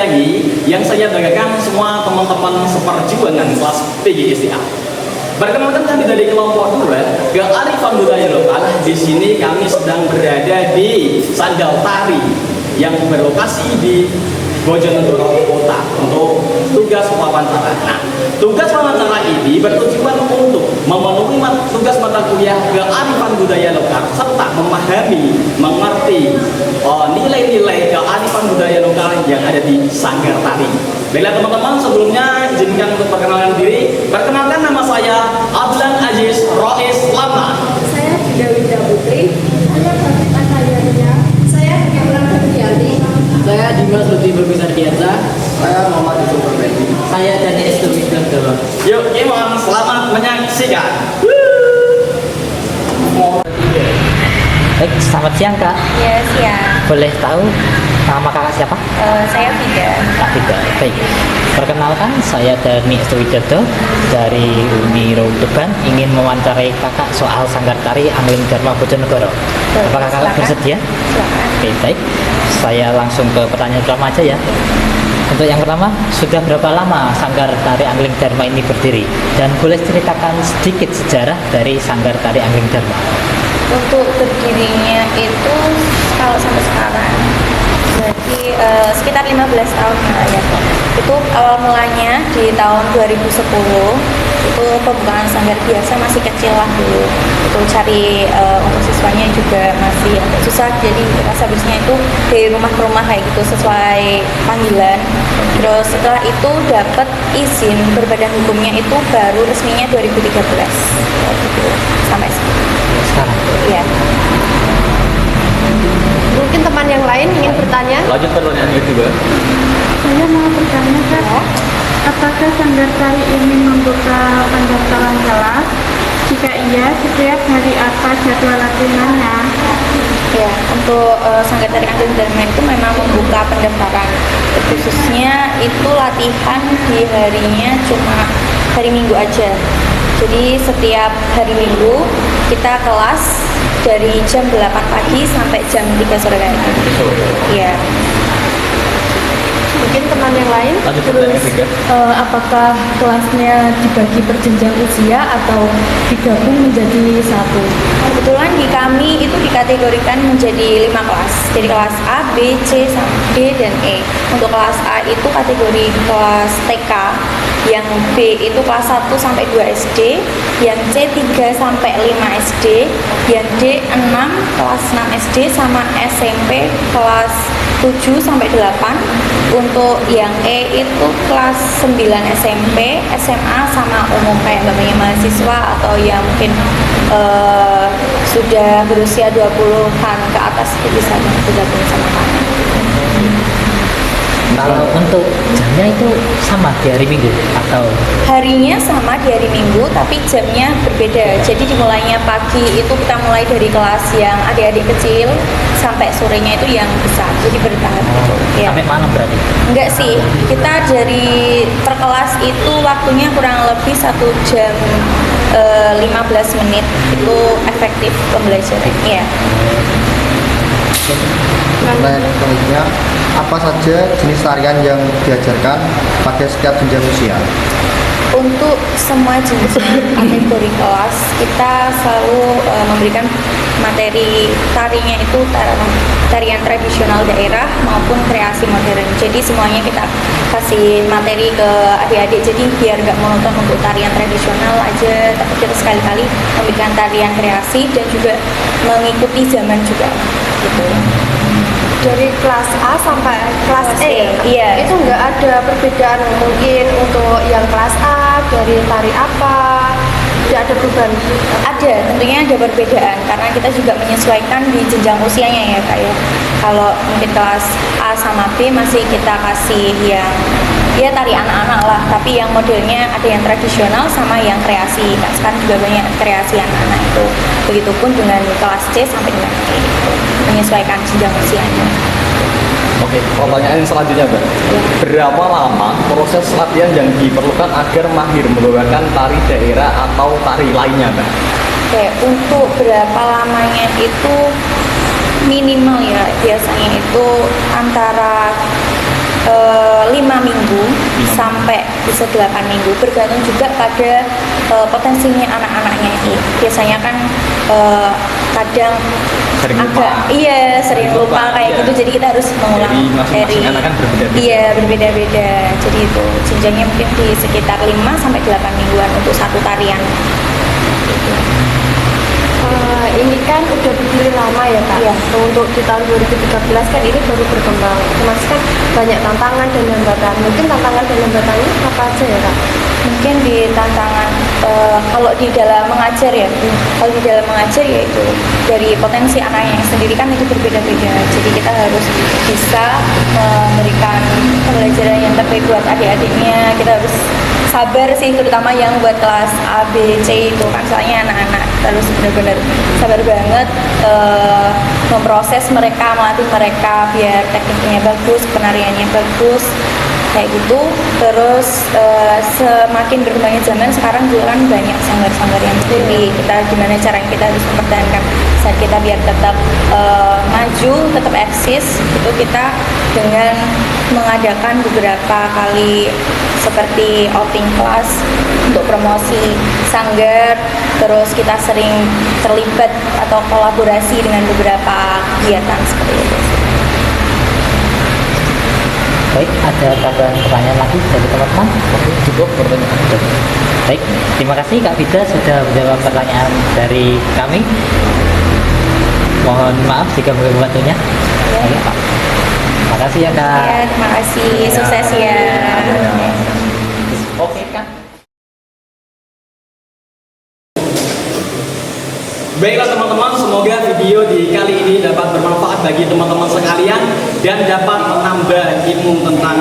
sayangi, yang saya banggakan semua teman-teman seperjuangan kelas PGSDA. Perkenalkan kami dari kelompok 2 kearifan budaya lokal. Di sini kami sedang berada di sandal tari yang berlokasi di Bojonegoro Kota untuk tugas wawancara. Nah, tugas wawancara ini bertujuan untuk memenuhi tugas mata kuliah kearifan budaya lokal serta memahami, mengerti nilai-nilai kearifan budaya lokal yang ada di Sanggar Tari. Baiklah teman-teman, sebelumnya izinkan untuk perkenalan diri. Perkenalkan, nama saya Adlan Aziz Rois Lama. Saya Dinda Widya Putri. Saya Bapita Kayanya. Saya Kemlan Ferdiati. Saya Dimas Lutfi Berbisar Dianza. Saya Muhammad Yusuf Perbendi. Saya Dani Estumi Dawa. Yuk, Imam, selamat menyaksikan. Baik, selamat siang Kak. Ya, siang. Boleh tahu nama kakak siapa? Saya Vida. Kak Vida. Baik. Perkenalkan, saya Dani Estuwidodo dari Uni Tuban, ingin mewawancarai kakak soal Sanggar Tari Angling Dharma Bojonegoro. Apakah kakak bersedia? Silakan. Oke, baik. Saya langsung ke pertanyaan pertama aja ya. Untuk yang pertama, sudah berapa lama Sanggar Tari Angling Dharma ini berdiri? Dan boleh ceritakan sedikit sejarah dari Sanggar Tari Angling Dharma? Untuk berdirinya itu kalau sampai sekarang jadi sekitar 15 tahun ya. Itu awal mulanya di tahun 2010 itu pembukaan sanggar biasa masih kecil lah dulu. Itu cari untuk siswanya juga masih agak susah, jadi kita seharusnya itu dari rumah ke rumah kayak gitu sesuai panggilan. Terus setelah itu dapat izin berbadan hukumnya itu baru resminya 2013 gitu, sampai Sekarang. ya. Mungkin teman yang lain ingin bertanya. Lanjut pertanyaan kedua. Saya mau bertanya Kak, apakah Sanggar Tari ini membuka pendaftaran kelas? Jika iya, setiap hari apa jadwal latihannya? Ya, untuk Sanggar Tari Angling Dharma itu memang membuka pendaftaran. Khususnya itu latihan di harinya cuma hari Minggu aja. Jadi setiap hari Minggu kita kelas dari jam 8 pagi sampai jam 3 sore kayak gitu. Iya. Mungkin teman yang lain. Lanjut pertanyaan ketiga. Apakah kelasnya dibagi per jenjang usia atau digabung menjadi satu? Kebetulan di kami itu dikategorikan menjadi 5 kelas. Jadi kelas A, B, C, D, dan E. Untuk kelas A itu kategori kelas TK, yang B itu kelas 1 sampai 2 SD, yang C 3 sampai 5 SD, yang D 6 kelas 6 SD sama SMP kelas 7 sampai 8. Untuk yang E itu kelas 9 SMP, SMA sama umum kayak bapaknya mahasiswa atau yang mungkin sudah berusia 20-an ke atas itu bisa bergabung sama kami. Kalau untuk jamnya itu sama di hari Minggu atau? Harinya sama di hari Minggu, tapi jamnya berbeda. Jadi dimulainya pagi itu kita mulai dari kelas yang adik-adik kecil sampai sorenya itu yang besar. Jadi bertahap gitu. Ya. Sampai malam berarti? Enggak sih, kita dari per kelas itu waktunya kurang lebih 1 jam 15 menit itu efektif pembelajaran. Ya. Pertanyaan selanjutnya, apa saja jenis tarian yang diajarkan pada setiap jenjang usia? Untuk semua jenis kategori kelas kita selalu memberikan materi tarinya itu tarian tradisional daerah maupun kreasi modern. Jadi semuanya kita kasih materi ke adik-adik, jadi biar nggak monoton untuk tarian tradisional aja, tapi kita sekali-kali memberikan tarian kreasi dan juga mengikuti zaman juga gitu. Dari kelas A sampai kelas E. Iya. Itu nggak ada perbedaan mungkin untuk yang kelas A dari tari apa? Tidak ada perubahan. Ada, tentunya ada perbedaan karena kita juga menyesuaikan di jenjang usianya ya Kak ya. Kalau mungkin kelas A sama B masih kita kasih yang ya tari anak-anak lah, tapi yang modelnya ada yang tradisional sama yang kreasi. Kan sekarang juga banyak kreasi anak-anak itu. Begitupun dengan kelas C sampai dengan E itu menyesuaikan jenjang usianya. Oke, pertanyaan selanjutnya, Mbak. Berapa lama proses latihan yang diperlukan agar mahir membawakan tari daerah atau tari lainnya, Mbak? Oke, untuk berapa lamanya itu minimal ya, biasanya itu antara 5 minggu sampai bisa 8 minggu, bergantung juga pada potensinya anak-anaknya ini. Biasanya kan kadang Sering lupa. sering lupa kayak gitu, jadi kita harus mengulang Jadi masing-masing anak kan berbeda-beda. Iya, berbeda-beda. Jadi itu jenjangnya mungkin di sekitar 5 sampai 8 mingguan untuk satu tarian. Ini kan udah berdiri lama ya Kak. Iya. Untuk di tahun 2013 kan ini baru berkembang. Otomatis kan banyak tantangan dan hambatan. Mungkin tantangan dan hambatannya apa aja ya Kak? Mungkin di tantangan kalau di dalam mengajar ya, kalau di dalam mengajar ya itu dari potensi anaknya sendiri kan itu berbeda-beda. Jadi kita harus bisa memberikan pembelajaran yang terbaik buat adik-adiknya. Kita harus sabar sih, terutama yang buat kelas A, B, C itu kan soalnya anak-anak harus benar-benar sabar banget memproses mereka, melatih mereka biar tekniknya bagus, penariannya bagus kayak gitu. Terus semakin berkembangnya zaman sekarang juga kan banyak sanggar-sanggar yang berdiri. Kita gimana caranya kita harus mempertahankan saat kita biar tetap maju, tetap eksis, itu kita dengan mengadakan beberapa kali seperti outing kelas untuk promosi sanggar. Terus kita sering terlibat atau kolaborasi dengan beberapa kegiatan seperti itu. Baik, ada tambahan pertanyaan lagi dari teman-teman? Cukup pertanyaan. Baik, terima kasih Kak Vida sudah menjawab pertanyaan dari kami. Mohon maaf jika mengganggu waktunya. Baik, Pak. Terima kasih ya Kak. Ya, terima kasih. Sukses ya. Oke kan? Baiklah teman-teman, semoga video di kali ini dapat bermanfaat bagi teman-teman sekalian dan dapat menambah ilmu tentang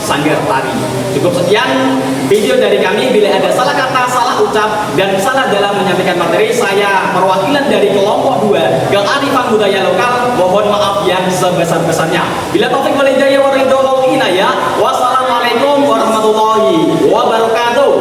sanggar tari. Cukup sekian video dari kami. Bila ada salah kata, salah ucap, dan salah dalam menyampaikan materi, saya perwakilan dari kelompok 2 Kearifan Budaya Lokal, mohon maaf yang sebesar-besarnya. Bila taufik wal hidayah wa ridho wal inayah. Wassalamualaikum warahmatullahi wabarakatuh.